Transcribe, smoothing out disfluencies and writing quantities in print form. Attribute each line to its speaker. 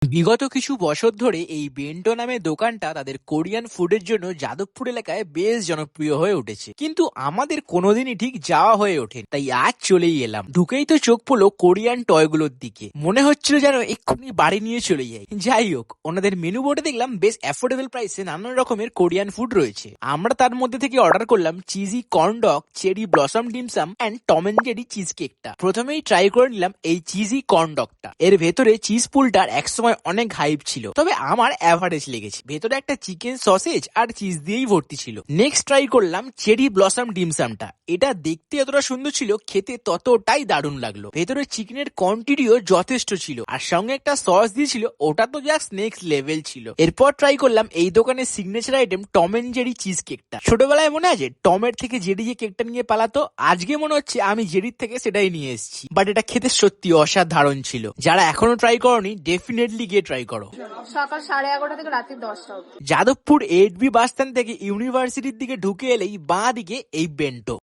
Speaker 1: বিগত কিছু বছর ধরে এই বেন্টো নামের দোকানটা তাদের কোরিয়ান ফুডের জন্য যাদবপুর এলাকায় বেশ জনপ্রিয় হয়ে উঠেছে, কিন্তু আমাদের কোনোদিনই ঠিক যাওয়া হয়ে ওঠেনি। তাই আজ চলেই এলাম। ঢুকেই তো চোখ পড়লো কোরিয়ান টয়গুলোর দিকে। মনে হচ্ছিল যেন এক্ষুনি বাড়ি নিয়ে চলে যাই। যাই হোক, ওনাদের মেনু বোর্ডে দেখলাম বেশ অ্যাফোর্ডেবল প্রাইসে নানান রকমের কোরিয়ান ফুড রয়েছে। আমরা তার মধ্যে থেকে অর্ডার করলাম cheesy corn dog, cherry blossom dim sum and Tom and Jerry cheese কেকটা। প্রথমেই ট্রাই করে নিলাম এই চিজি কর্ন ডগটা। এর ভেতরে চিজ পুলটার একসময় অনেক হাইপ ছিল, তবে আমার অ্যাভারেজ লেগেছে। ভেতরে একটা চিকেন সসেজ আর চিজ দিয়েই ভর্তি ছিল। নেক্সট ট্রাই করলাম চেরি ব্লসম ডিমসামটা। এটা দেখতে যতটা সুন্দর ছিল, খেতে ততটাই দারুণ লাগলো। ভেতরে চিকেনের কোয়ান্টিটিও যথেষ্ট ছিল, আর সঙ্গে একটা সস দিয়েছিল, ওটা তো জাস্ট নেক্সট লেভেল ছিল। এরপর ট্রাই করলাম এই দোকানের signature item Tom and Jerry cheese কেকটা। ছোটবেলায় মনে আছে টমের থেকে জেরি যে কেকটা নিয়ে পালাতো, আজকে মনে হচ্ছে আমি জেরির থেকে সেটাই নিয়ে এসেছি। বাট এটা খেতে সত্যি অসাধারণ ছিল। যারা এখনো ট্রাই করনি, ডেফিনেটলি গিয়ে ট্রাই করো।
Speaker 2: সকাল 11:30 থেকে রাত্রি 10টা অবধি।
Speaker 1: যাদবপুর 8B বাস স্ট্যান্ড থেকে ইউনিভার্সিটির দিকে ঢুকে এলেই বাঁ দিকে এই বেন্টো।